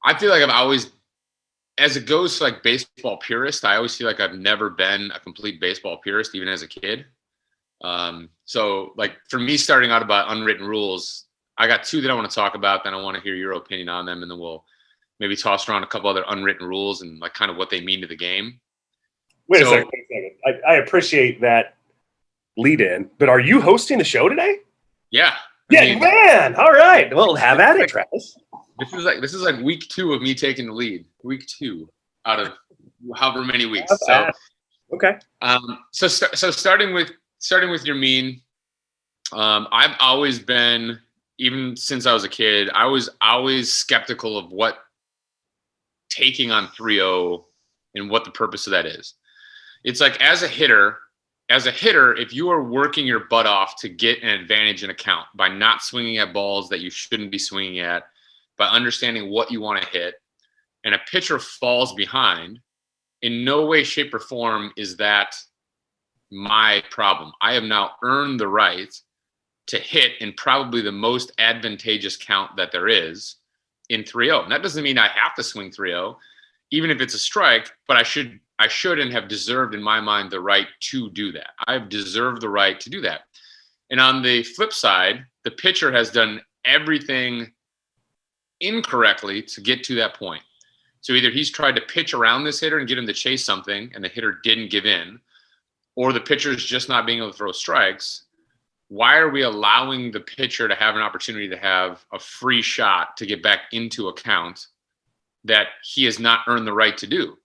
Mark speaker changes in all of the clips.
Speaker 1: I feel like I've always, as it goes to like baseball purist, I always feel like I've never been a complete baseball purist, even as a kid. So like for me, starting out about unwritten rules, I got two that I want to talk about. Then I want to hear your opinion on them, and then we'll maybe toss around a couple other unwritten rules and like kind of what they mean to the game.
Speaker 2: Wait a second. I appreciate that lead in, but are you hosting the show today?
Speaker 1: Yeah.
Speaker 2: Man. All right. Well, have at it, Travis.
Speaker 1: This is like week 2 of me taking the lead. Week 2 out of however many weeks. So
Speaker 2: okay.
Speaker 1: So starting with your mean, I've always been, even since I was a kid, I was always skeptical of what taking on 3-0 and what the purpose of that is. It's like as a hitter, if you are working your butt off to get an advantage in a count by not swinging at balls that you shouldn't be swinging at, by understanding what you want to hit, and a pitcher falls behind, in no way, shape, or form is that my problem. I have now earned the right to hit in probably the most advantageous count that there is in 3-0. And that doesn't mean I have to swing 3-0, even if it's a strike, but I should and have deserved in my mind the right to do that. I've deserved the right to do that. And on the flip side, the pitcher has done everything incorrectly to get to that point. So either he's tried to pitch around this hitter and get him to chase something, and the hitter didn't give in, or the pitcher's just not being able to throw strikes. Why are we allowing the pitcher to have an opportunity to have a free shot to get back into a count that he has not earned the right to do?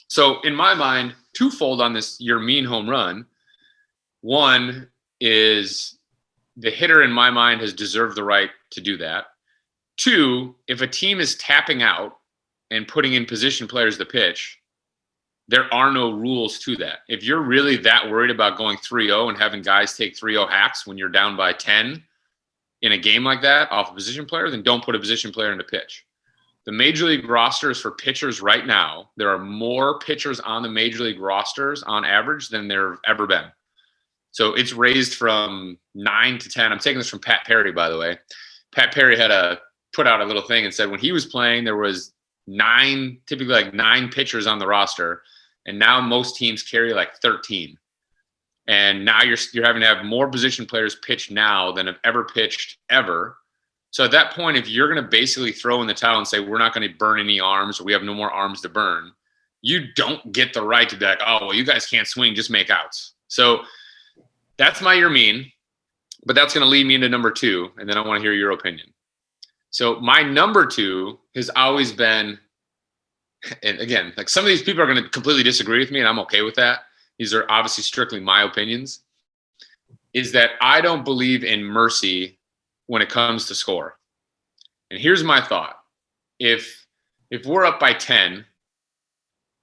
Speaker 1: So in my mind, twofold on this, your mean home run. One is the hitter in my mind has deserved the right to do that. Two, if a team is tapping out and putting in position players to pitch, there are no rules to that. If you're really that worried about going 3-0 and having guys take 3-0 hacks when you're down by 10 in a game like that off a position player, then don't put a position player in the pitch. The Major League rosters for pitchers right now, there are more pitchers on the Major League rosters on average than there have ever been. So it's raised from 9 to 10. I'm taking this from Pat Perry, by the way. Pat Perry had put out a little thing and said when he was playing, there was typically like 9 pitchers on the roster. And now most teams carry like 13. And now you're having to have more position players pitch now than have ever pitched ever. So at that point, if you're going to basically throw in the towel and say, we're not going to burn any arms, or we have no more arms to burn, you don't get the right to be like, oh, well, you guys can't swing, just make outs. So that's my your mean, but that's going to lead me into number 2. And then I want to hear your opinion. So my number 2 has always been, and again, like some of these people are going to completely disagree with me, and I'm okay with that. These are obviously strictly my opinions, is that I don't believe in mercy when it comes to score. And here's my thought. If we're up by 10,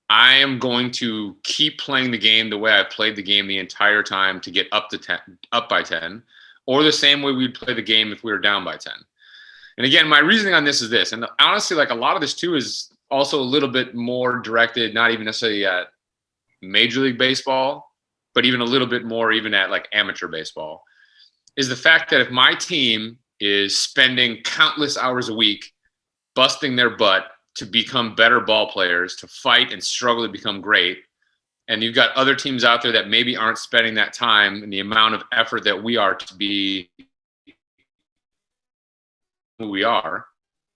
Speaker 1: I am going to keep playing the game the way I've played the game the entire time to get up by 10, or the same way we'd play the game if we were down by 10. And again, my reasoning on this is this, and honestly, like a lot of this too is also a little bit more directed, not even necessarily at Major League Baseball, but even a little bit more even at like amateur baseball, is the fact that if my team is spending countless hours a week busting their butt to become better ball players, to fight and struggle to become great, and you've got other teams out there that maybe aren't spending that time and the amount of effort that we are to be who we are,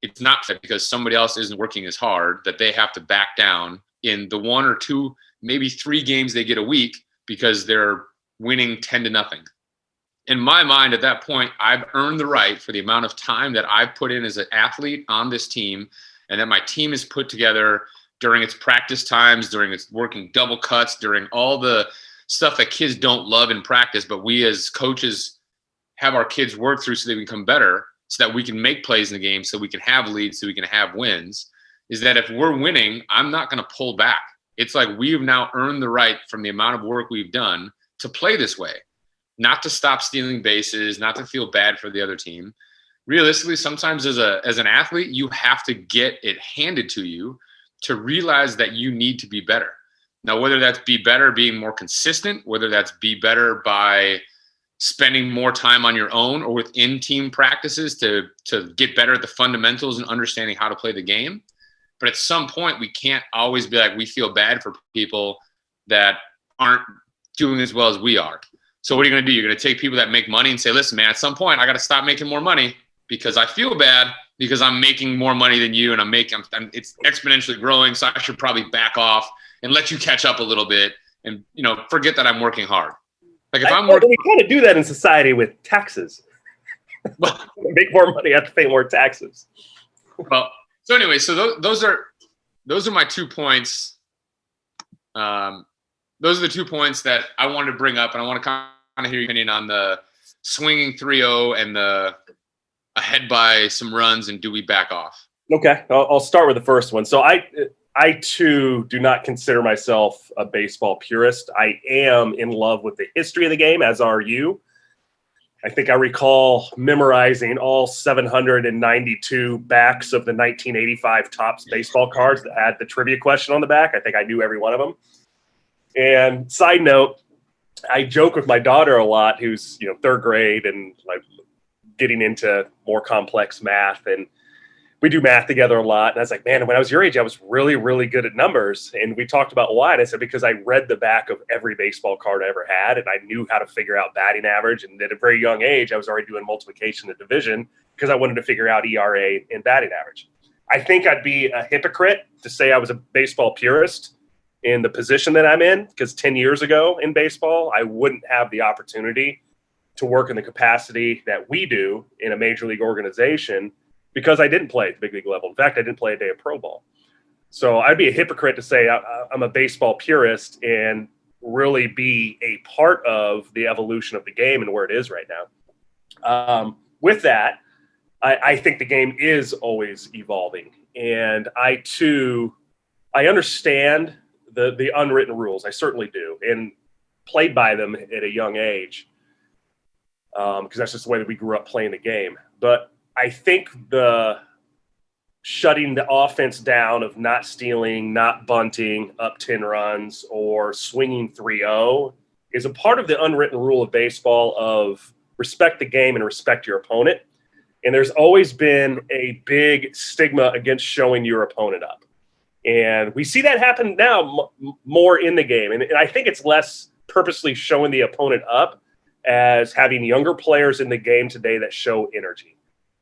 Speaker 1: it's not because somebody else isn't working as hard that they have to back down in the 1 or 2, maybe 3 games they get a week because they're winning 10-0. In my mind, at that point, I've earned the right for the amount of time that I've put in as an athlete on this team, and that my team is put together during its practice times, during its working double cuts, during all the stuff that kids don't love in practice, but we as coaches have our kids work through so they become better, so that we can make plays in the game, so we can have leads, so we can have wins, is that if we're winning, I'm not going to pull back. It's like we've now earned the right from the amount of work we've done to play this way, not to stop stealing bases, not to feel bad for the other team. Realistically, sometimes as an athlete, you have to get it handed to you to realize that you need to be better. Now, whether that's be better being more consistent, whether that's be better by spending more time on your own or within team practices to get better at the fundamentals and understanding how to play the game. But at some point, we can't always be like, we feel bad for people that aren't doing as well as we are. So what are you going to do? You're going to take people that make money and say, listen, man, at some point I got to stop making more money because I feel bad because I'm making more money than you and it's exponentially growing. So I should probably back off and let you catch up a little bit and, forget that I'm working hard. Like if I'm working,
Speaker 2: we kind of do that in society with taxes. Make more money, have to pay more taxes.
Speaker 1: Well, so anyway, so those are my 2 points. Those are the 2 points that I wanted to bring up, and I want to kind of hear your opinion on the swinging 3-0 and the ahead by some runs and do we back off?
Speaker 2: Okay, I'll start with the first one. So I too do not consider myself a baseball purist. I am in love with the history of the game, as are you. I think I recall memorizing all 792 backs of the 1985 Topps baseball cards that had the trivia question on the back. I think I knew every one of them. And side note, I joke with my daughter a lot, who's 3rd grade and like getting into more complex math, and we do math together a lot. And I was like, man, when I was your age, I was really, really good at numbers. And we talked about why. And I said, because I read the back of every baseball card I ever had, and I knew how to figure out batting average. And at a very young age, I was already doing multiplication and division because I wanted to figure out ERA and batting average. I think I'd be a hypocrite to say I was a baseball purist in the position that I'm in, because 10 years ago in baseball, I wouldn't have the opportunity to work in the capacity that we do in a major league organization, because I didn't play at the big league level. In fact, I didn't play a day of pro ball. So I'd be a hypocrite to say I'm a baseball purist and really be a part of the evolution of the game and where it is right now. With that, I think the game is always evolving. And I understand the unwritten rules. I certainly do, and played by them at a young age, because that's just the way that we grew up playing the game. But I think the shutting the offense down of not stealing, not bunting up 10 runs, or swinging 3-0 is a part of the unwritten rule of baseball of respect the game and respect your opponent. And there's always been a big stigma against showing your opponent up. And we see that happen now more in the game. And I think it's less purposely showing the opponent up as having younger players in the game today that show energy.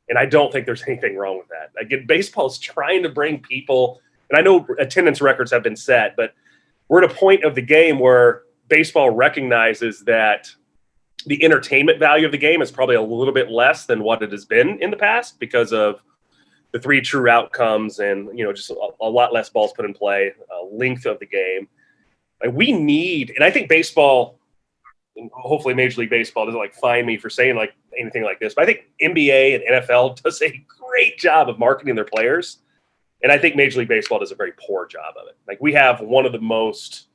Speaker 2: And I don't think there's anything wrong with that. Again, baseball is trying to bring people, and I know attendance records have been set, but we're at a point of the game where baseball recognizes that the entertainment value of the game is probably a little bit less than what it has been in the past because of the 3 true outcomes and, just a lot less balls put in play, length of the game. Like we need, and I think baseball, and hopefully Major League Baseball doesn't find me for saying anything like this, but I think NBA and NFL does a great job of marketing their players. And I think Major League Baseball does a very poor job of it. We have one of the most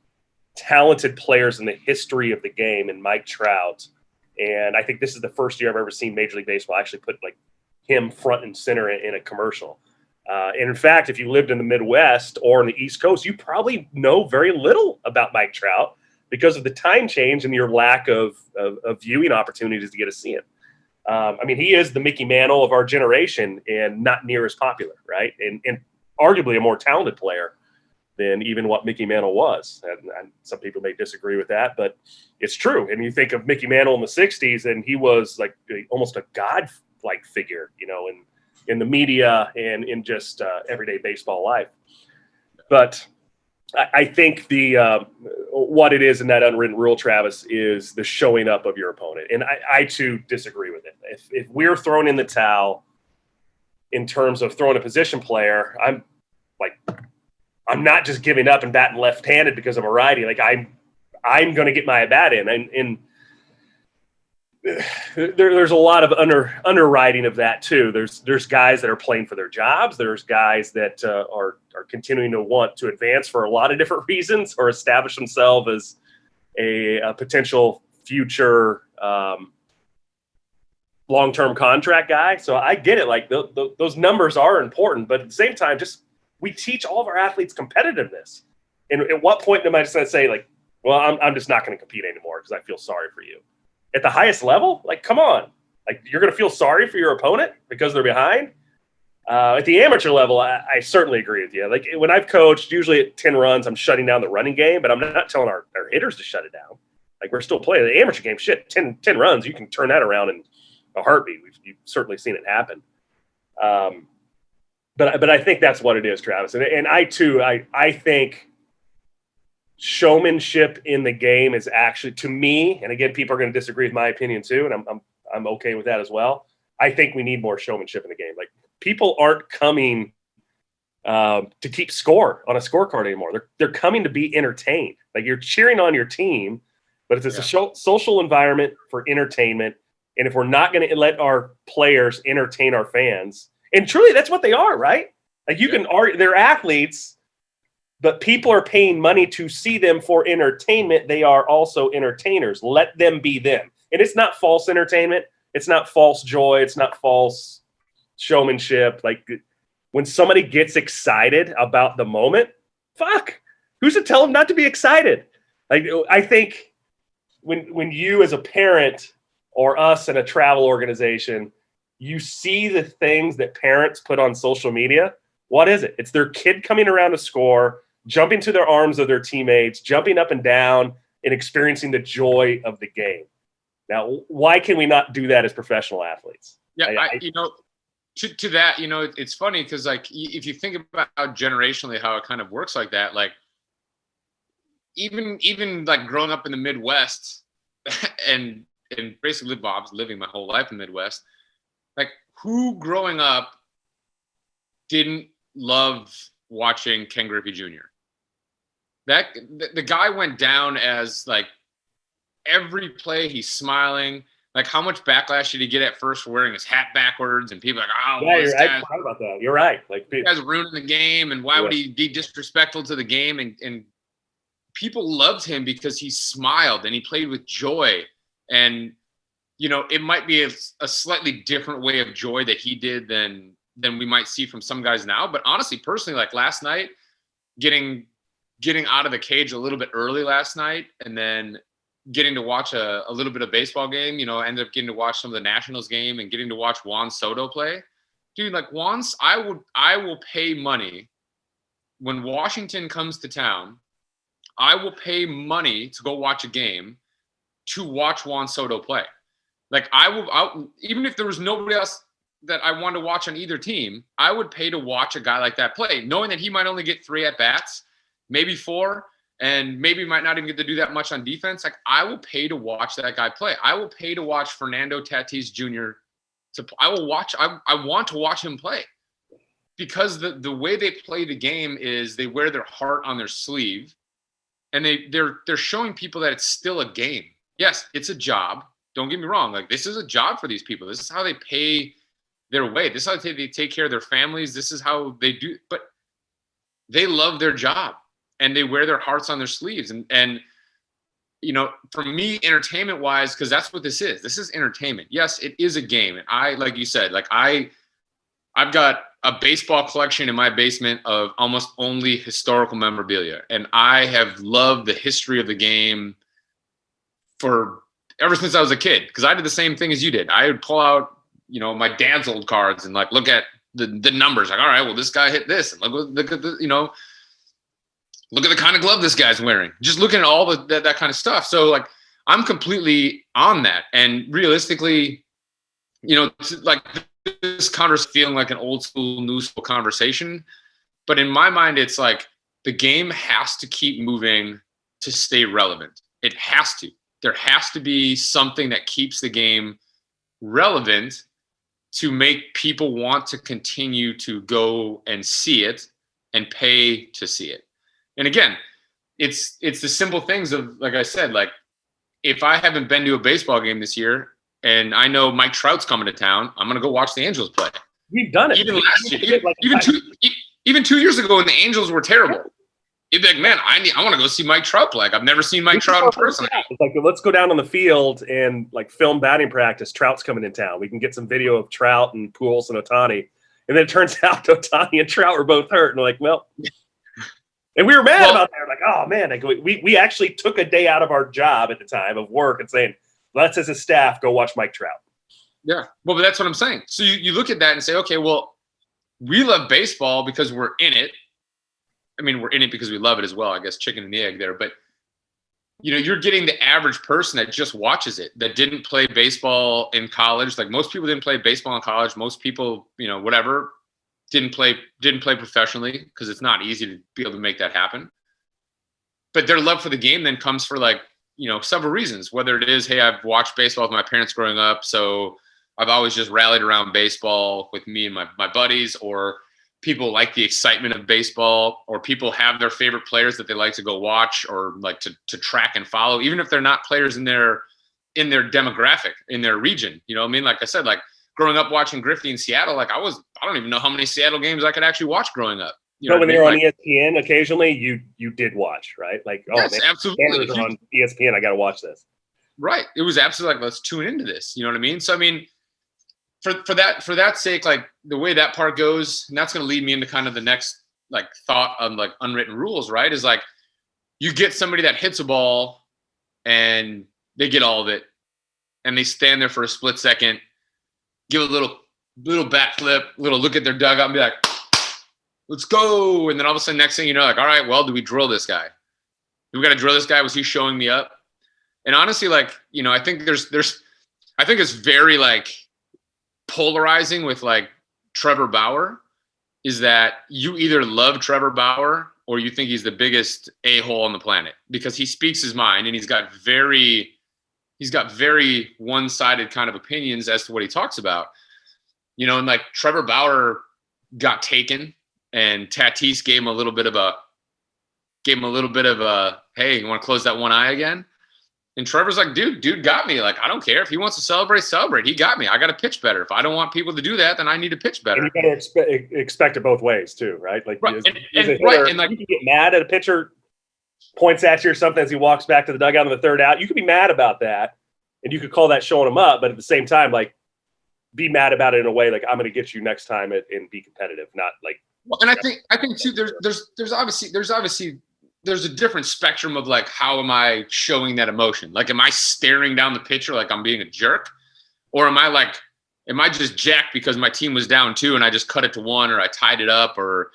Speaker 2: talented players in the history of the game in Mike Trout. And I think this is the first year I've ever seen Major League Baseball actually put him front and center in a commercial. And in fact, if you lived in the Midwest or in the East Coast, you probably know very little about Mike Trout because of the time change and your lack of viewing opportunities to get to see him. He is the Mickey Mantle of our generation and not near as popular, right? And arguably a more talented player than even what Mickey Mantle was. And some people may disagree with that, but it's true. And you think of Mickey Mantle in the 60s, and he was almost a god-like figure, in the media and in just everyday baseball life. But I think what it is in that unwritten rule, Travis, is the showing up of your opponent. And I too disagree with it. If we're throwing in the towel in terms of throwing a position player, I'm not just giving up and batting left-handed because I'm a righty. I'm going to get my bat in. And there's a lot of underwriting of that too. There's guys that are playing for their jobs. There's guys that are continuing to want to advance for a lot of different reasons or establish themselves as a potential future long-term contract guy. So I get it. Those numbers are important, but at the same time, we teach all of our athletes competitiveness. And at what point am I just going to say well, I'm just not going to compete anymore because I feel sorry for you? at the highest level, like, come on. Like, you're going to feel sorry for your opponent because they're behind? At the amateur level, I certainly agree with you. Like, when I've coached, usually at 10 runs, I'm shutting down the running game, but I'm not telling our hitters to shut it down. Like, we're still playing the amateur game. Shit, 10 runs, you can turn that around in a heartbeat. You've certainly seen it happen. But I think that's what it is, Travis. And I too, I think showmanship in the game is actually, to me, and again, people are going to disagree with my opinion too, and I'm okay with that as well. I think we need more showmanship in the game. Like, people aren't coming to keep score on a scorecard anymore. They're coming to be entertained. Like, you're cheering on your team, but it's a social environment for entertainment. And if we're not going to let our players entertain our fans, and truly that's what they are, right? Like, you can argue they're athletes, but people are paying money to see them for entertainment. They are also entertainers. Let them be them. And it's not false entertainment. It's not false joy. It's not false showmanship. Like, when somebody gets excited about the moment, fuck, who's to tell them not to be excited? Like, I think when you as a parent or us in a travel organization, you see the things that parents put on social media. What is it? It's their kid coming around to score, jumping to their arms of their teammates, jumping up and down, and experiencing the joy of the game. Now, why can we not do that as professional athletes?
Speaker 1: Yeah, to that, it's funny because, like, if you think about generationally how it kind of works like that, like, even like growing up in the Midwest and basically living my whole life in the Midwest, like, who growing up didn't love watching Ken Griffey Jr.? The guy went down as, like, every play he's smiling. Like, how much backlash did he get at first for wearing his hat backwards? And people are like, oh,
Speaker 2: yeah, I forgot about that. You're right. Like,
Speaker 1: this guy's ruining the game, and why would he be disrespectful to the game? And people loved him because he smiled and he played with joy. And, it might be a slightly different way of joy that he did than we might see from some guys now. But honestly, personally, like, last night, getting out of the cage a little bit early last night, and then getting to watch a little bit of baseball game, ended up getting to watch some of the Nationals game and getting to watch Juan Soto play. Dude, like, I will pay money when Washington comes to town. I will pay money to go watch a game to watch Juan Soto play. Like, I'll, even if there was nobody else that I wanted to watch on either team, I would pay to watch a guy like that play, knowing that he might only get 3 at-bats, maybe 4, and maybe might not even get to do that much on defense. Like, I will pay to watch that guy play. I will pay to watch Fernando Tatis Jr. I want to watch him play, because the way they play the game is they wear their heart on their sleeve, and they're showing people that it's still a game. Yes, it's a job. Don't get me wrong. Like, this is a job for these people. This is how they pay their way. This is how they take care of their families. This is how they do. But they love their job, and they wear their hearts on their sleeves. And for me, entertainment wise, because that's what this is. This is entertainment. Yes, it is a game. And like you said, like, I've got a baseball collection in my basement of almost only historical memorabilia. And I have loved the history of the game ever since I was a kid, because I did the same thing as you did. I would pull out, my dad's old cards and, like, look at the numbers. Like, all right, well, this guy hit this, and look at the, look at the kind of glove this guy's wearing. Just looking at all that kind of stuff. So, like, I'm completely on that. And realistically, like, this conversation feeling like an old school, new school conversation. But in my mind, it's like the game has to keep moving to stay relevant. It has to. There has to be something that keeps the game relevant to make people want to continue to go and see it and pay to see it. And again, it's the simple things of, like I said, like, if I haven't been to a baseball game this year and I know Mike Trout's coming to town, I'm going to go watch the Angels play.
Speaker 2: We've done it.
Speaker 1: Even last year, even 2 years ago when the Angels were terrible. You'd be like, man, I want to go see Mike Trout play. Like, I've never seen Mike Trout in person.
Speaker 2: It's like, let's go down on the field and, like, film batting practice. Trout's coming in town. We can get some video of Trout and Pujols and Ohtani. And then it turns out Ohtani and Trout were both hurt. And we're like, well, and we were mad about that. We're like, oh man, like, we actually took a day out of our job at the time of work and saying, let's as a staff go watch Mike Trout.
Speaker 1: Yeah. Well, but that's what I'm saying. So you look at that and say, okay, well, we love baseball because we're in it. I mean, we're in it because we love it as well. I guess chicken and the egg there. But, you're getting the average person that just watches it, that didn't play baseball in college. Like most people didn't play baseball in college. Most people, whatever, didn't play professionally because it's not easy to be able to make that happen. But their love for the game then comes for several reasons, whether it is, hey, I've watched baseball with my parents growing up, so I've always just rallied around baseball with me and my buddies, or people like the excitement of baseball, or people have their favorite players that they like to go watch or like to track and follow, even if they're not players in their demographic, in their region. You know what I mean? Like I said, like growing up watching Griffey in Seattle, like I don't even know how many Seattle games I could actually watch growing up.
Speaker 2: When they were on ESPN occasionally, you did watch, right? Like, oh,
Speaker 1: yes, absolutely.
Speaker 2: On ESPN, I got to watch this.
Speaker 1: Right. It was absolutely like, let's tune into this. You know what I mean? So, I mean, for that sake, like the way that part goes, and that's going to lead me into kind of the next like thought on like unwritten rules, right? Is like you get somebody that hits a ball and they get all of it, and they stand there for a split second, give a little bat flip, little look at their dugout and be like, let's go. And then all of a sudden, next thing you know, like, all right, well, do we drill this guy? Do we got to drill this guy? Was he showing me up? And honestly, like, I think I think it's very like polarizing with like Trevor Bauer, is that you either love Trevor Bauer or you think he's the biggest a-hole on the planet because he speaks his mind and he's got very one-sided kind of opinions as to what he talks about. And like Trevor Bauer got taken and Tatis gave him a little bit of a, hey, you want to close that one eye again? And Trevor's like, dude got me. Like, I don't care. If he wants to celebrate. He got me. I got to pitch better. If I don't want people to do that, then I need to pitch better.
Speaker 2: And you got to expect it both ways too, right? Like,
Speaker 1: right.
Speaker 2: And like, you can get mad at a pitcher points at you or something as he walks back to the dugout in the third out. You could be mad about that, and you could call that showing him up. But at the same time, like, be mad about it in a way like, I'm going to get you next time and be competitive, not like.
Speaker 1: Well, and I think too, there's obviously there's a different spectrum of like, how am I showing that emotion? Like, am I staring down the pitcher like I'm being a jerk? Or am I just jacked because my team was down 2 and I just cut it to 1, or I tied it up, or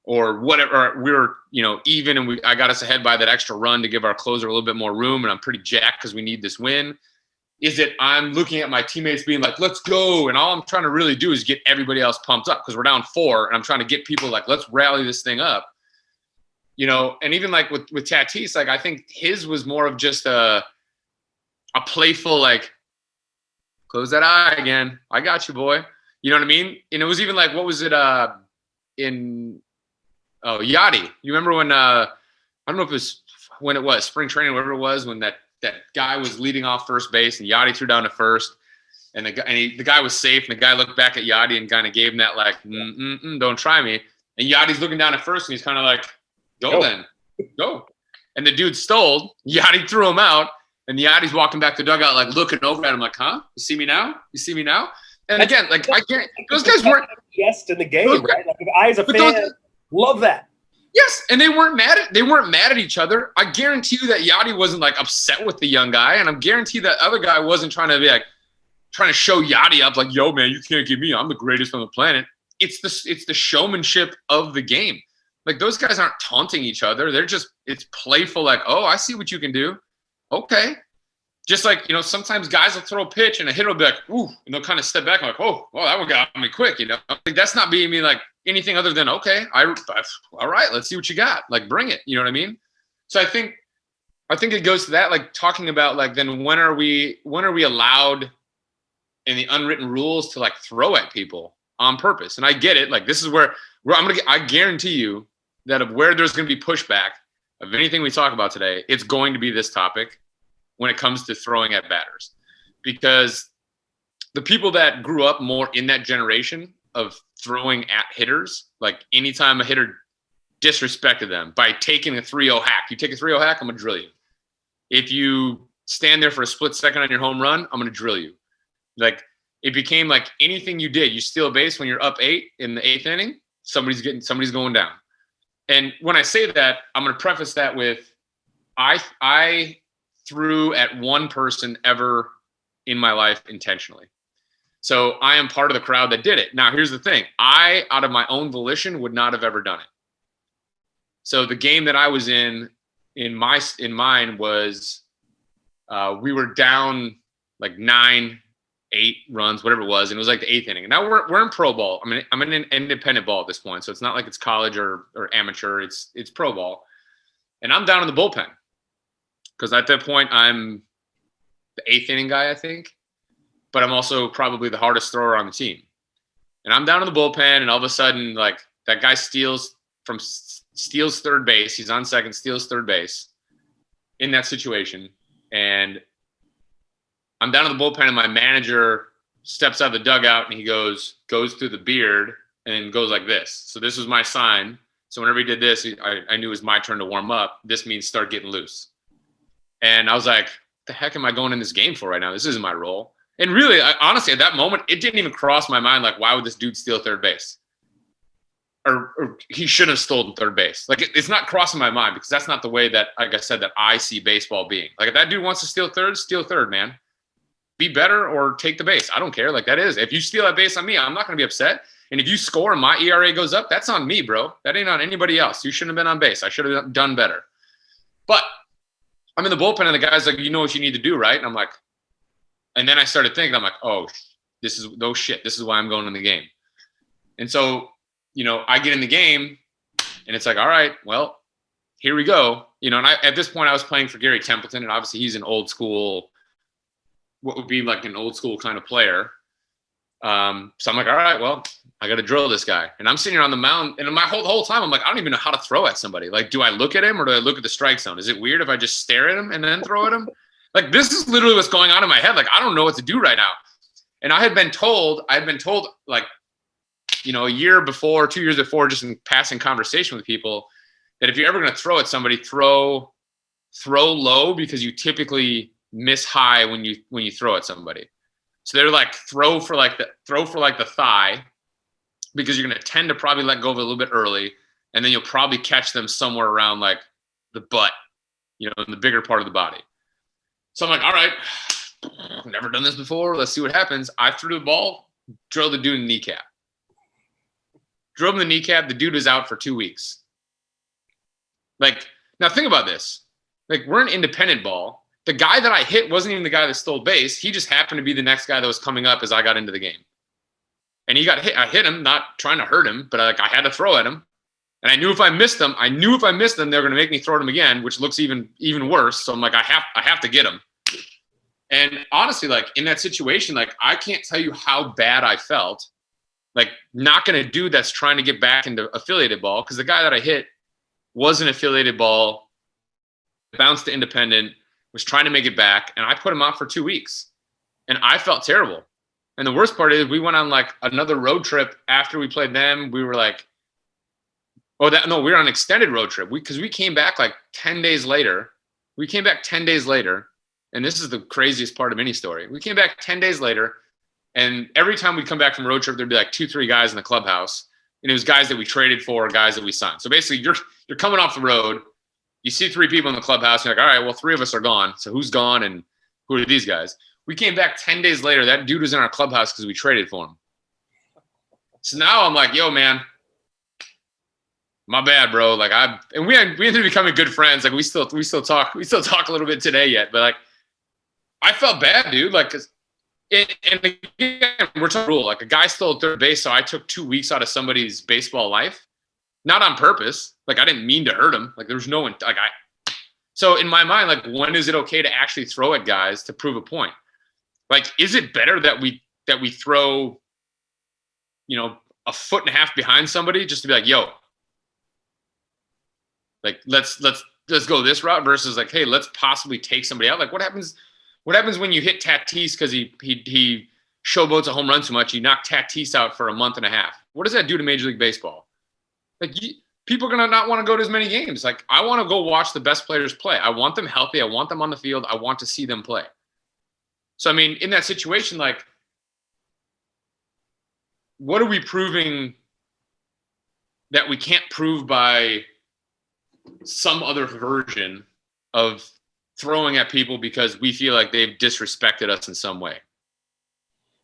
Speaker 1: whatever, or we were, even and I got us ahead by that extra run to give our closer a little bit more room, and I'm pretty jacked because we need this win? Is it I'm looking at my teammates being like, let's go, and all I'm trying to really do is get everybody else pumped up because we're down 4, and I'm trying to get people like, let's rally this thing up. And even like with Tatis, like I think his was more of just a playful, like, close that eye again. I got you, boy. You know what I mean? And it was even like, what was it Yachty? You remember when I don't know if it was when it was spring training, whatever it was, when that guy was leading off first base and Yachty threw down to first, and the guy was safe, and the guy looked back at Yachty and kind of gave him that like, don't try me. And Yachty's looking down at first, and he's kind of like, Go then. Go. And the dude stole. Yachty threw him out. And Yachty's walking back to the dugout, like looking over at him, like, huh? You see me now? You see me now? And again, like, I can't. Those guys weren't
Speaker 2: just in the game, right? Like, I, as a fan, love that.
Speaker 1: Yes, and they weren't mad at each other. I guarantee you that Yachty wasn't like upset with the young guy, and I'm guarantee that other guy wasn't trying to show Yachty up, like, yo, man, you can't get me. I'm the greatest on the planet. It's the showmanship of the game. Like, those guys aren't taunting each other. It's playful, like, oh, I see what you can do. Okay. Just like, sometimes guys will throw a pitch and a hitter will be like, ooh, and they'll kind of step back and like, oh, well, that one got me quick, Like, that's not being me like anything other than, okay, all right, let's see what you got. Like, bring it. You know what I mean? So I think it goes to that, like, talking about, like, then when are we allowed in the unwritten rules to, like, throw at people on purpose? And I get it. Like, this is where I guarantee you that of where there's going to be pushback of anything we talk about today, it's going to be this topic when it comes to throwing at batters. Because the people that grew up more in that generation of throwing at hitters, like anytime a hitter disrespected them by taking a 3-0 hack, you take a 3-0 hack, I'm going to drill you. If you stand there for a split second on your home run, I'm going to drill you. Like, it became like anything you did, you steal a base when you're up 8 in the 8th inning, somebody's going down. And when I say that, I'm going to preface that with I threw at one person ever in my life intentionally. So I am part of the crowd that did it. Now, here's the thing. I, out of my own volition, would not have ever done it. So the game that I was in mine was we were down like 9, 8 runs, whatever it was, and it was like the 8th inning. And now we're in pro ball. I'm in an independent ball at this point, so it's not like it's college or amateur. It's pro ball, and I'm down in the bullpen because at that point I'm the 8th inning guy, I think, but I'm also probably the hardest thrower on the team. And I'm down in the bullpen, and all of a sudden, like that guy steals third base. He's on second, steals third base in that situation, and I'm down in the bullpen, and my manager steps out of the dugout, and he goes through the beard and goes like this. So this was my sign. So whenever he did this, I knew it was my turn to warm up. This means start getting loose. And I was like, the heck am I going in this game for right now? This isn't my role. And really, honestly, at that moment, it didn't even cross my mind, like, why would this dude steal third base? Or he shouldn't have stolen third base. Like, it's not crossing my mind because that's not the way that, like I said, that I see baseball being. Like, if that dude wants to steal third, man. Be better or take the base. I don't care. Like, that is. If you steal that base on me, I'm not going to be upset. And if you score and my ERA goes up, that's on me, bro. That ain't on anybody else. You shouldn't have been on base. I should have done better. But I'm in the bullpen, and the guy's like, you know what you need to do, right? And I'm like, and then I started thinking, I'm like, oh, this is why I'm going in the game. And so, I get in the game, and it's like, all right, well, here we go. And at this point I was playing for Gary Templeton, and obviously he's an old school, what would be like an old school kind of player. So I'm like, all right, well, I got to drill this guy. And I'm sitting here on the mound, and my whole time I'm like, I don't even know how to throw at somebody. Like, do I look at him or do I look at the strike zone? Is it weird if I just stare at him and then throw at him? Like, this is literally what's going on in my head. Like, I don't know what to do right now. And I had been told like, a year before, 2 years before, just in passing conversation with people, that if you're ever going to throw at somebody, throw low, because you typically miss high when you throw at somebody. So they're like, throw for like the thigh, because you're going to tend to probably let go of it a little bit early, and then you'll probably catch them somewhere around like the butt, in the bigger part of the body. So I'm like, all right, I've never done this before. Let's see what happens. I threw the ball, drilled the dude in the kneecap. Drove him in the kneecap. The dude was out for 2 weeks. Like, now think about this. Like, we're an independent ball. The guy that I hit wasn't even the guy that stole base. He just happened to be the next guy that was coming up as I got into the game. And he got hit. I hit him, not trying to hurt him, but I had to throw at him. And I knew if I missed them, they were going to make me throw at him again, which looks even worse. So I'm like, I have to get him. And honestly, like, in that situation, like, I can't tell you how bad I felt. Like, knocking a dude that's trying to get back into affiliated ball, because the guy that I hit was an affiliated ball, bounced to independent, was trying to make it back, and I put him out for 2 weeks. And I felt terrible. And the worst part is we went on like another road trip after we played them. We were like, we were on an extended road trip because we came back like 10 days later. And this is the craziest part of any story. We came back 10 days later, and every time we'd come back from road trip, there'd be like 2-3 guys in the clubhouse. And it was guys that we traded for, guys that we signed. So basically you're coming off the road. You see 3 people in the clubhouse. And you're like, all right, well, 3 of us are gone. So who's gone and who are these guys? We came back 10 days later. That dude was in our clubhouse because we traded for him. So now I'm like, yo, man, my bad, bro. Like, we ended up becoming good friends. Like, we still talk a little bit today yet. But like, I felt bad, dude. Like, and again, we're talking rule. Like, a guy stole third base, so I took 2 weeks out of somebody's baseball life, not on purpose. Like, I didn't mean to hurt him. Like, there was no one. So in my mind, like, when is it okay to actually throw at guys to prove a point? Like, is it better that we throw, a foot and a half behind somebody just to be like, yo, like, let's go this route, versus like, hey, let's possibly take somebody out? Like, what happens when you hit Tatis because he showboats a home run too much? You knock Tatis out for a month and a half. What does that do to Major League Baseball? Like, people are going to not want to go to as many games. Like, I want to go watch the best players play. I want them healthy. I want them on the field. I want to see them play. So, I mean, in that situation, like, what are we proving that we can't prove by some other version of throwing at people because we feel like they've disrespected us in some way.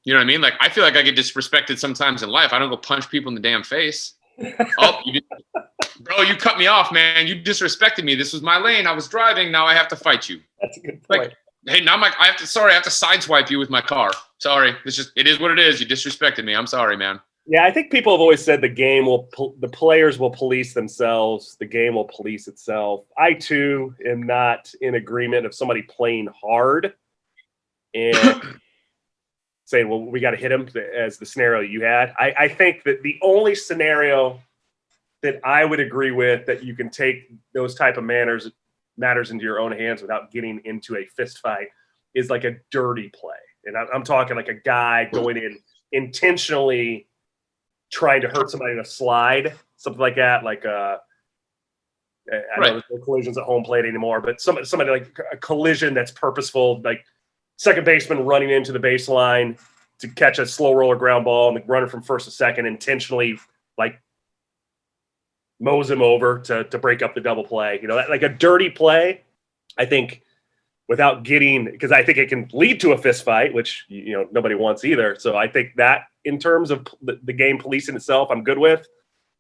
Speaker 1: You know what I mean? Like, I feel like I get disrespected sometimes in life. I don't go punch people in the damn face. Oh, bro, you cut me off, man. You disrespected me. This was my lane. I was driving. Now I have to fight you.
Speaker 2: That's a good point.
Speaker 1: Like, hey, now I have to sideswipe you with my car. Sorry. It is what it is. You disrespected me. I'm sorry, man.
Speaker 2: Yeah, I think people have always said the players will police themselves. The game will police itself. I too am not in agreement of somebody playing hard and saying, well, we got to hit him as the scenario you had. I think that the only scenario that I would agree with that you can take those type of matters into your own hands without getting into a fist fight is like a dirty play. And I'm talking like a guy going in intentionally trying to hurt somebody in a slide, something like that. Like I know there's no collisions at home plate anymore, but somebody like a collision that's purposeful, like second baseman running into the baseline to catch a slow roller ground ball and the runner from first to second intentionally like mows him over to break up the double play. You know, like a dirty play, I think, without getting, because I think it can lead to a fist fight, which, you know, nobody wants either. So I think that in terms of the game policing itself, I'm good with.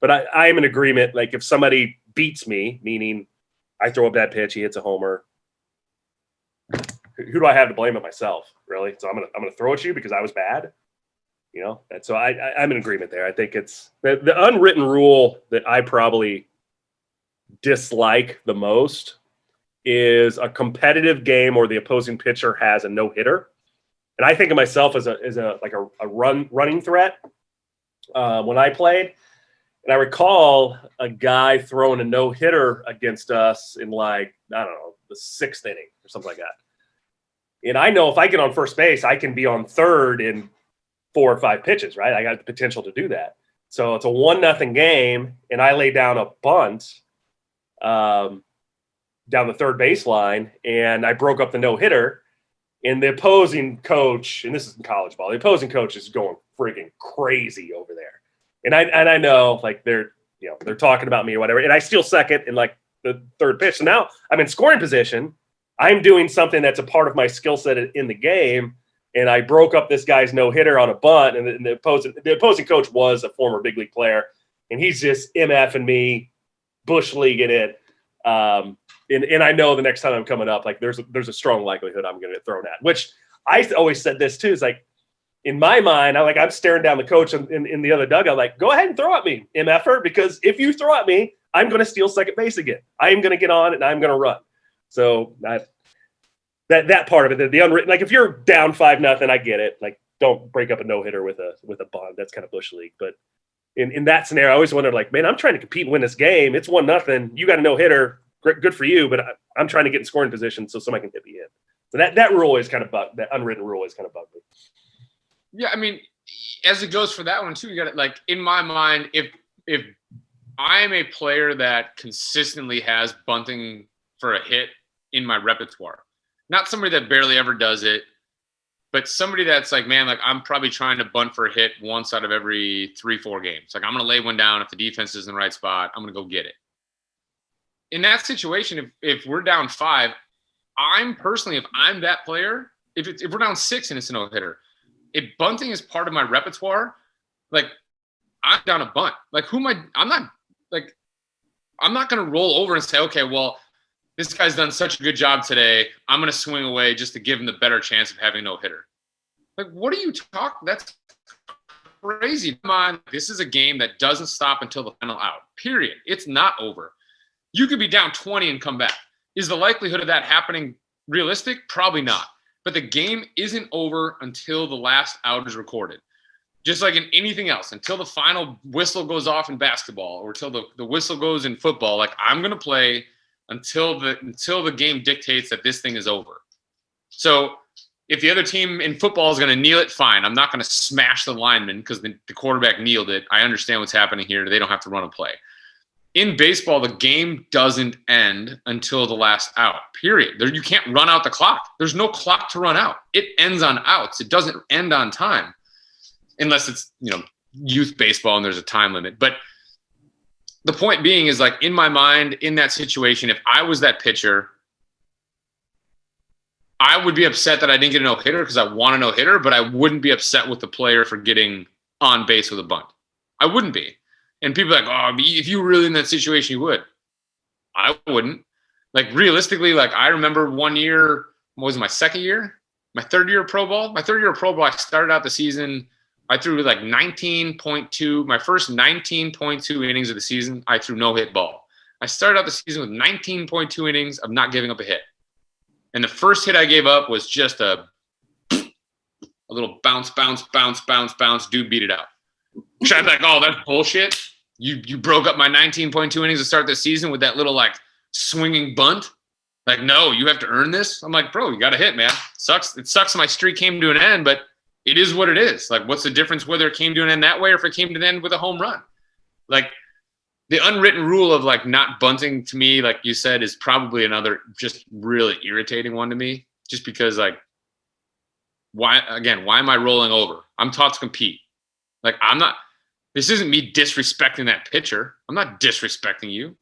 Speaker 2: But I am in agreement. Like if somebody beats me, meaning I throw a bad pitch, he hits a homer, who do I have to blame but myself, really? So I'm gonna throw at you because I was bad, you know. And so I'm in agreement there. I think it's the unwritten rule that I probably dislike the most is a competitive game where the opposing pitcher has a no-hitter. And I think of myself as a running threat when I played. And I recall a guy throwing a no-hitter against us in like, I don't know, the 6th inning or something like that. And I know if I get on first base, I can be on third in 4 or 5 pitches, right? I got the potential to do that. So it's a 1-0 game, and I lay down a bunt down the third baseline, and I broke up the no-hitter. And the opposing coach, and this is in college ball, the opposing coach is going freaking crazy over there. And I know, like, they're talking about me or whatever, and I steal second in like the third pitch. So now I'm in scoring position. I'm doing something that's a part of my skill set in the game, and I broke up this guy's no-hitter on a bunt, and the opposing coach was a former big league player, and he's just MFing me, bush leaguing it. And I know the next time I'm coming up, like there's a strong likelihood I'm going to get thrown at, which I always said this too, is like, in my mind, I'm staring down the coach in the other dugout, like, go ahead and throw at me, MFer, because if you throw at me, I'm going to steal second base again. I am going to get on and I'm going to run. So that part of it, the unwritten, like if you're down 5-0, I get it. Like, don't break up a no-hitter with a bunt. That's kind of bush league. But in that scenario, I always wondered, like, man, I'm trying to compete and win this game. It's 1-0. You got a no-hitter. Good for you, but I'm trying to get in scoring position so somebody can hit me in. So that rule is kind of bugged. That unwritten rule is kind of bugged me.
Speaker 1: Yeah, I mean, as it goes for that one too, you got to, like, in my mind, if I'm a player that consistently has bunting for a hit in my repertoire, not somebody that barely ever does it, but somebody that's like, man, like I'm probably trying to bunt for a hit once out of every 3-4 games. Like I'm going to lay one down if the defense is in the right spot. I'm going to go get it. In that situation, if we're down 5, if I'm that player, if we're down 6 and it's a no-hitter, if bunting is part of my repertoire, like I'm down a bunt. Like I'm not going to roll over and say, okay, well, this guy's done such a good job today, I'm going to swing away just to give him the better chance of having no hitter. Like, what are you talking? That's crazy. Come on, this is a game that doesn't stop until the final out, period. It's not over. You could be down 20 and come back. Is the likelihood of that happening realistic? Probably not. But the game isn't over until the last out is recorded. Just like in anything else, until the final whistle goes off in basketball or until the whistle goes in football, like I'm going to play until the game dictates that this thing is over. So if the other team in football is going to kneel it, fine. I'm not going to smash the lineman because the quarterback kneeled it. I understand what's happening here. They don't have to run a play. In baseball, the game doesn't end until the last out, period. You can't run out the clock. There's no clock to run out. It ends on outs. It doesn't end on time unless it's, youth baseball and there's a time limit. But the point being is, like, in my mind, in that situation, if I was that pitcher, I would be upset that I didn't get a no-hitter because I want a no-hitter, but I wouldn't be upset with the player for getting on base with a bunt. I wouldn't be. And people are like, oh, if you were really in that situation, you would. I wouldn't. Like, realistically, like, I remember one year, what was it, my second year? My third year of pro ball? My third year of pro ball, I started out the season, I threw like 19.2, my first 19.2 innings of the season, I threw no-hit ball. I started out the season with 19.2 innings of not giving up a hit. And the first hit I gave up was just a little bounce, dude beat it out. Which I'm like, oh, that's bullshit. You broke up my 19.2 innings to start the season with that little like swinging bunt. Like, no, you have to earn this. I'm like, bro, you got to hit, man. It sucks my streak came to an end, but it is what it is. Like, what's the difference whether it came to an end that way or if it came to an end with a home run? Like, the unwritten rule of like not bunting to me, like you said, is probably another just really irritating one to me. Just because, like, why am I rolling over? I'm taught to compete. Like, this isn't me disrespecting that pitcher. I'm not disrespecting you.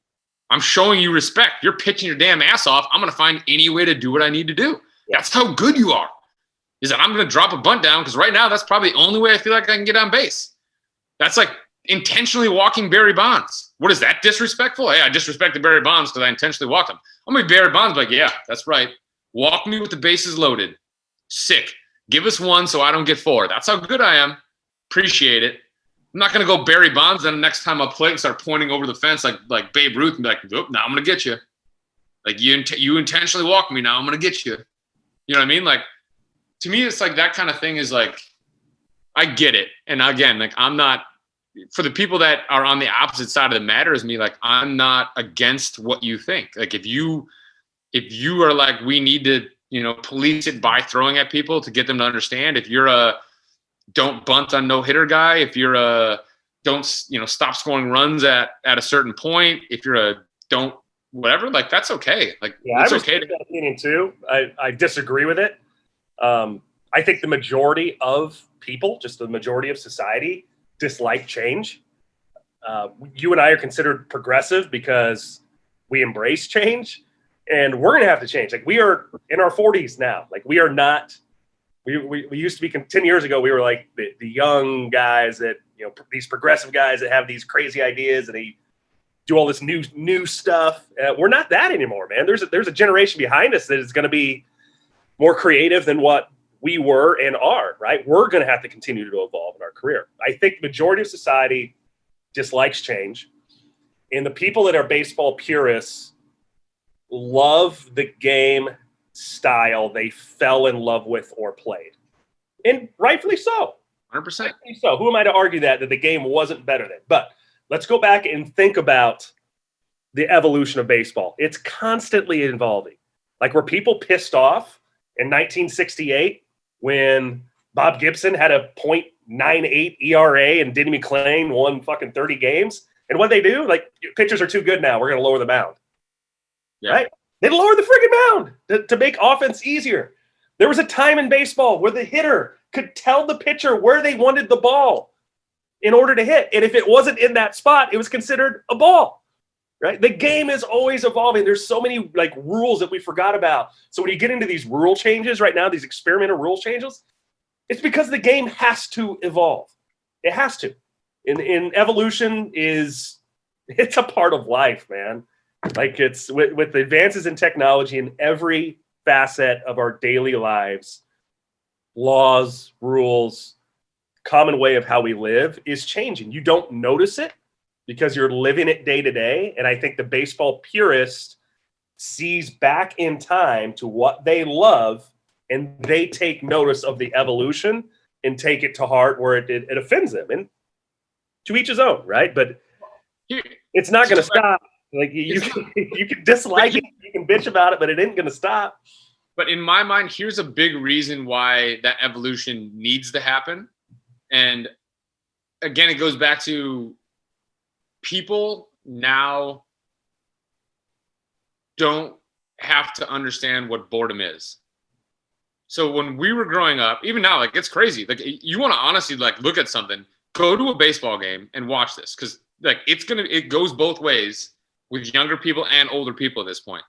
Speaker 1: I'm showing you respect. You're pitching your damn ass off. I'm going to find any way to do what I need to do. That's how good you are. Is that I'm going to drop a bunt down because right now that's probably the only way I feel like I can get on base. That's like intentionally walking Barry Bonds. What is that, disrespectful? Hey, I disrespected Barry Bonds because I intentionally walked him. I'm going to be Barry Bonds, like, yeah, that's right. Walk me with the bases loaded. Sick. Give us one so I don't get four. That's how good I am. Appreciate it. I'm not going to go Barry Bonds then the next time I play and start pointing over the fence like Babe Ruth and be like, oh, now I'm going to get you. Like, you intentionally walk me, now I'm going to get you. You know what I mean? Like, to me, it's like that kind of thing is like, I get it. And again, like, I'm not, for the people that are on the opposite side of the matter as me, like, I'm not against what you think. Like, if you are like, we need to, police it by throwing at people to get them to understand. If you're a don't bunt on no-hitter guy, if you're a don't, stop scoring runs at a certain point, if you're a don't whatever, like, that's okay. Like,
Speaker 2: yeah,
Speaker 1: it's
Speaker 2: I
Speaker 1: okay.
Speaker 2: that opinion too. I disagree with it. I think the majority of people, just the majority of society, dislike change. You and I are considered progressive because we embrace change, and we're going to have to change. Like, we are in our 40s now. Like, we are not. We used to be 10 years ago. We were like the young guys that, these progressive guys that have these crazy ideas and they do all this new stuff. We're not that anymore, man. There's a generation behind us that is going to be more creative than what we were and are, right? We're going to have to continue to evolve in our career. I think the majority of society dislikes change, and the people that are baseball purists love the game style they fell in love with or played. And rightfully so.
Speaker 1: 100%.
Speaker 2: Rightfully so. Who am I to argue that the game wasn't better then? But let's go back and think about the evolution of baseball. It's constantly evolving. Like, were people pissed off in 1968 when Bob Gibson had a .98 ERA and Denny McClain won fucking 30 games? And what did they do? Like, pitchers are too good now. We're going to lower the mound. Yeah. Right? They lowered the friggin' mound to make offense easier. There was a time in baseball where the hitter could tell the pitcher where they wanted the ball in order to hit. And if it wasn't in that spot, it was considered a ball. Right? The game is always evolving. There's so many like rules that we forgot about. So when you get into these rule changes right now, these experimental rule changes, it's because the game has to evolve. It has to. In evolution it's a part of life, man. Like, it's with the advances in technology in every facet of our daily lives, laws, rules, common way of how we live is changing. You don't notice it because you're living it day to day. And I think the baseball purist sees back in time to what they love, and they take notice of the evolution and take it to heart where it offends them. And to each his own, right? But it's not going to stop. Like, you can dislike it, you can bitch about it, but it ain't going to stop.
Speaker 1: But in my mind, here's a big reason why that evolution needs to happen. And again, it goes back to people now don't have to understand what boredom is. So when we were growing up, even now, like, it's crazy. Like, you want to honestly, like, look at something, go to a baseball game and watch this. Because, like, it goes both ways with younger people and older people at this point.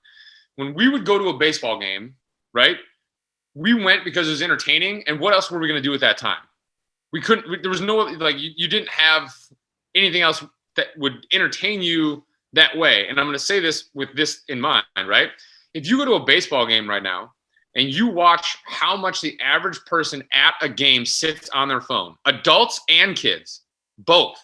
Speaker 1: When we would go to a baseball game, right, we went because it was entertaining. And what else were we going to do at that time? We couldn't, there was no, like, you didn't have anything else that would entertain you that way. And I'm going to say this with this in mind, right? If you go to a baseball game right now and you watch how much the average person at a game sits on their phone, adults and kids, both,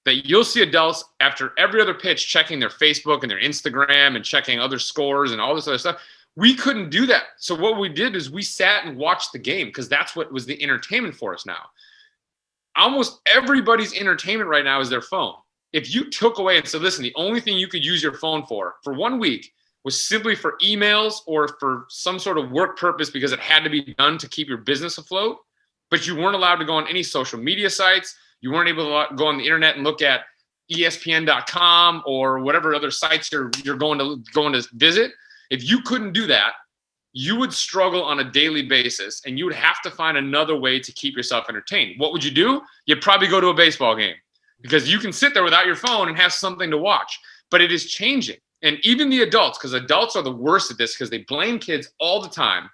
Speaker 1: that you'll see adults after every other pitch checking their Facebook and their Instagram and checking other scores and all this other stuff. We couldn't do that. So what we did is we sat and watched the game because that's what was the entertainment for us now. Almost everybody's entertainment right now is their phone. If you took away and said, listen, the only thing you could use your phone for 1 week was simply for emails or for some sort of work purpose because it had to be done to keep your business afloat, but you weren't allowed to go on any social media sites. You weren't able to go on the internet and look at ESPN.com or whatever other sites you're going to visit. If you couldn't do that, you would struggle on a daily basis and you would have to find another way to keep yourself entertained. What would you do? You'd probably go to a baseball game because you can sit there without your phone and have something to watch. But it is changing. And even the adults, because adults are the worst at this because they blame kids all the time.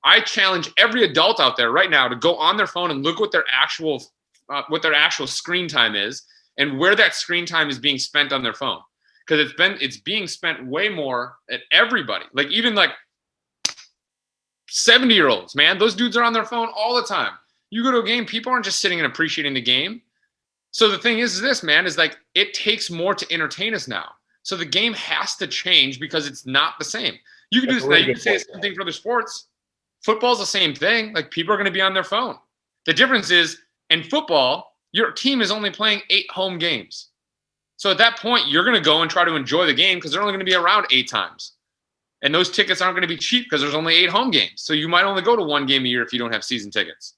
Speaker 1: I challenge every adult out there right now to go on their phone and look what their actual screen time is and where that screen time is being spent on their phone. Because it's being spent way more at everybody. Like even like 70-year-olds, man, those dudes are on their phone all the time. You go to a game, people aren't just sitting and appreciating the game. So the thing is this, man, is like it takes more to entertain us now. So the game has to change because it's not the same. You can do this now. You can say the same thing for other sports. Football's the same thing. Like people are going to be on their phone. The difference is in football, your team is only playing 8 home games. So at that point, you're going to go and try to enjoy the game because they're only going to be around 8 times. And those tickets aren't going to be cheap because there's only 8 home games. So you might only go to 1 game a year if you don't have season tickets.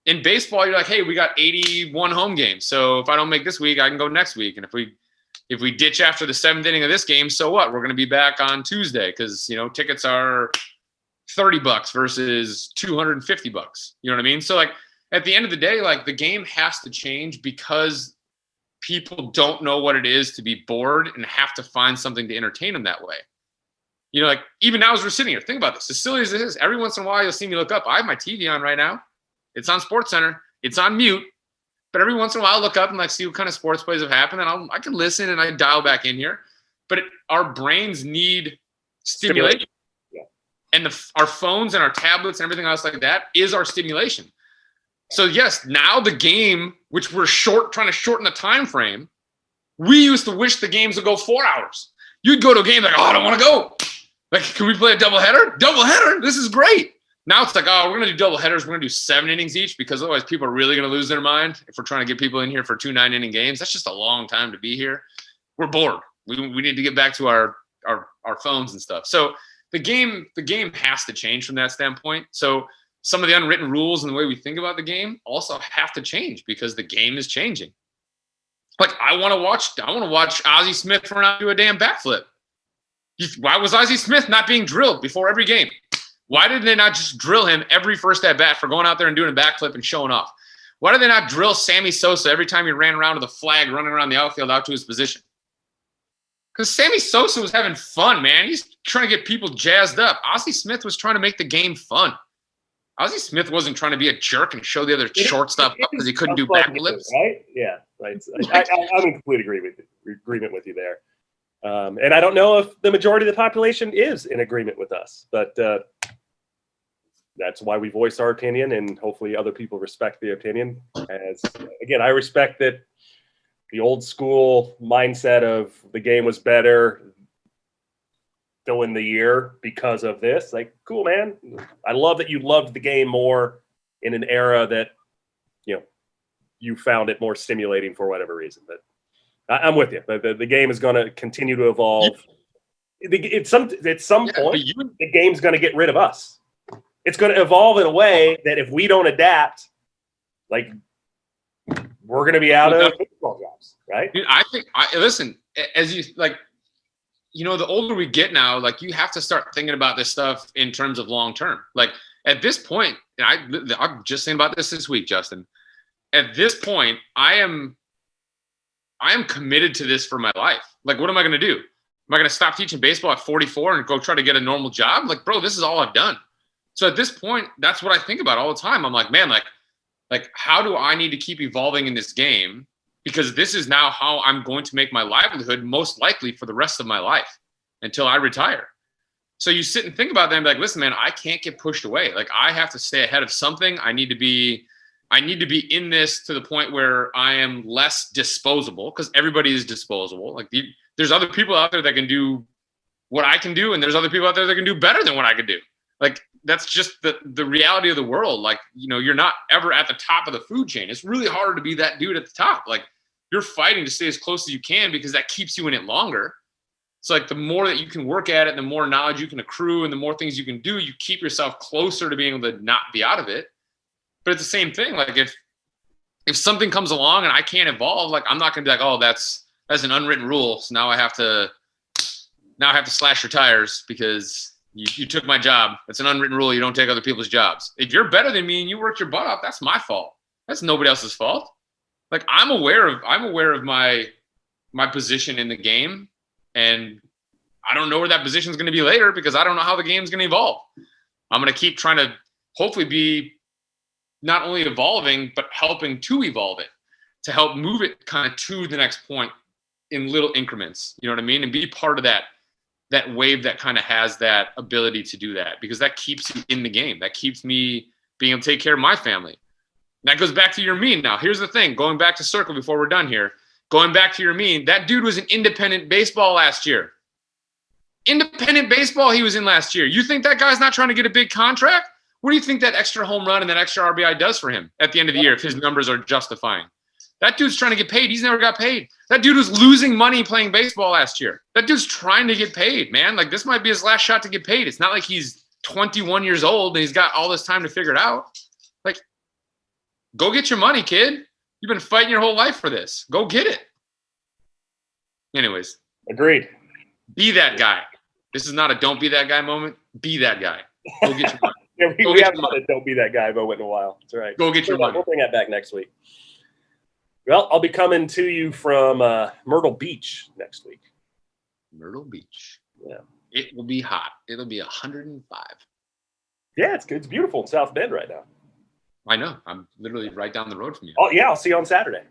Speaker 1: In baseball, you're like, hey, we got 81 home games. So if I don't make this week, I can go next week. And if we ditch after the 7th inning of this game, so what? We're going to be back on Tuesday because, tickets are $30 versus $250. You know what I mean? So like at the end of the day, like the game has to change because people don't know what it is to be bored and have to find something to entertain them that way. Like even now as we're sitting here, think about this. As silly as it is, every once in a while you'll see me look up. I have my TV on right now. It's on SportsCenter. It's on mute. But every once in a while I'll look up and like see what kind of sports plays have happened. And I can listen and I dial back in here. But our brains need stimulation. Yeah. And our phones and our tablets and everything else like that is our stimulation. So yes, now the game, which we're trying to shorten the time frame, we used to wish the games would go 4 hours. You'd go to a game like, oh, I don't want to go. Like, can we play a doubleheader? Doubleheader? This is great. Now it's like, oh, we're going to do doubleheaders. We're going to do 7 innings each because otherwise people are really going to lose their mind if we're trying to get people in here for 2 9-inning games. That's just a long time to be here. We're bored. We need to get back to our phones and stuff. So the game has to change from that standpoint. So some of the unwritten rules and the way we think about the game also have to change because the game is changing. Like I want to watch Ozzie Smith run out and do a damn backflip. Why was Ozzie Smith not being drilled before every game? Why did they not just drill him every first at bat for going out there and doing a backflip and showing off? Why did they not drill Sammy Sosa every time he ran around with a flag running around the outfield out to his position? Because Sammy Sosa was having fun, man. He's trying to get people jazzed up. Ozzie Smith was trying to make the game fun. Ozzie Smith wasn't trying to be a jerk and show the other shortstop up because he couldn't do backflips.
Speaker 2: Right? Yeah. Right. I'm in complete agreement with you there. And I don't know if the majority of the population is in agreement with us, but that's why we voice our opinion, and hopefully other people respect the opinion. As again, I respect that the old school mindset of the game was better still in the year because of this. Like, cool, man. I love that you loved the game more in an era that you found it more stimulating for whatever reason. But I'm with you. The game is going to continue to evolve. At some point, the game's going to get rid of us. It's going to evolve in a way that if we don't adapt, like we're going to be out of baseball jobs, right?
Speaker 1: Dude, listen, as you like, the older we get now, like you have to start thinking about this stuff in terms of long term. Like at this point, and I'm just saying about this week, Justin. At this point, I am committed to this for my life. Like, what am I going to do? Am I going to stop teaching baseball at 44 and go try to get a normal job? Like, bro, this is all I've done. So at this point, that's what I think about all the time. I'm like, man, like how do I need to keep evolving in this game? Because this is now how I'm going to make my livelihood most likely for the rest of my life until I retire. So you sit and think about that and be like, listen, man, I can't get pushed away. Like I have to stay ahead of something. I need to be in this to the point where I am less disposable, because everybody is disposable. Like there's other people out there that can do what I can do, and there's other people out there that can do better than what I can do. Like that's just the reality of the world. Like, you know, you're not ever at the top of the food chain. It's really hard to be that dude at the top. Like you're fighting to stay as close as you can because that keeps you in it longer. It's like the more that you can work at it, the more knowledge you can accrue and the more things you can do, you keep yourself closer to being able to not be out of it. But it's the same thing. Like if something comes along and I can't evolve, like I'm not gonna be like, oh, that's an unwritten rule. So now I have to slash your tires because you took my job. It's an unwritten rule. You don't take other people's jobs. If you're better than me and you worked your butt off, that's my fault. That's nobody else's fault. Like I'm aware of my position in the game, and I don't know where that position is going to be later because I don't know how the game's going to evolve. I'm going to keep trying to hopefully be not only evolving, but helping to evolve it, to help move it kind of to the next point in little increments. You know what I mean? And be part of that wave that kind of has that ability to do that, because that keeps you in the game. That keeps me being able to take care of my family. That goes back to your mean. Now, here's the thing, going back to circle before we're done here, going back to your mean, that dude was in independent baseball last year. Independent baseball he was in last year. You think that guy's not trying to get a big contract? What do you think that extra home run and that extra RBI does for him at the end of the year if his numbers are justifying? That dude's trying to get paid. He's never got paid. That dude was losing money playing baseball last year. That dude's trying to get paid, man. Like this might be his last shot to get paid. It's not like he's 21 years old and he's got all this time to figure it out. Like, go get your money, kid. You've been fighting your whole life for this. Go get it. Anyways.
Speaker 2: Agreed.
Speaker 1: Be that guy. This is not a don't be that guy moment. Be that guy. Go get your money.
Speaker 2: Yeah, we haven't done a don't be that guy moment in a while. That's right.
Speaker 1: Go get your money.
Speaker 2: We'll bring that back next week. Well, I'll be coming to you from Myrtle Beach next week.
Speaker 1: Myrtle Beach.
Speaker 2: Yeah.
Speaker 1: It will be hot. It'll be 105.
Speaker 2: Yeah, it's good. It's beautiful in South Bend right now.
Speaker 1: I know. I'm literally right down the road from you.
Speaker 2: Oh, yeah. I'll see you on Saturday.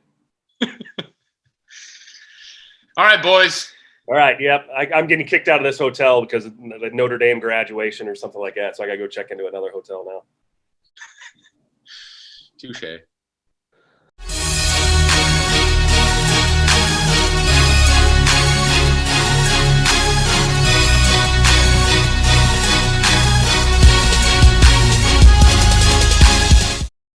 Speaker 1: All right, boys.
Speaker 2: All right. Yep. I'm getting kicked out of this hotel because of the Notre Dame graduation or something like that. So I got to go check into another hotel now.
Speaker 1: Touche.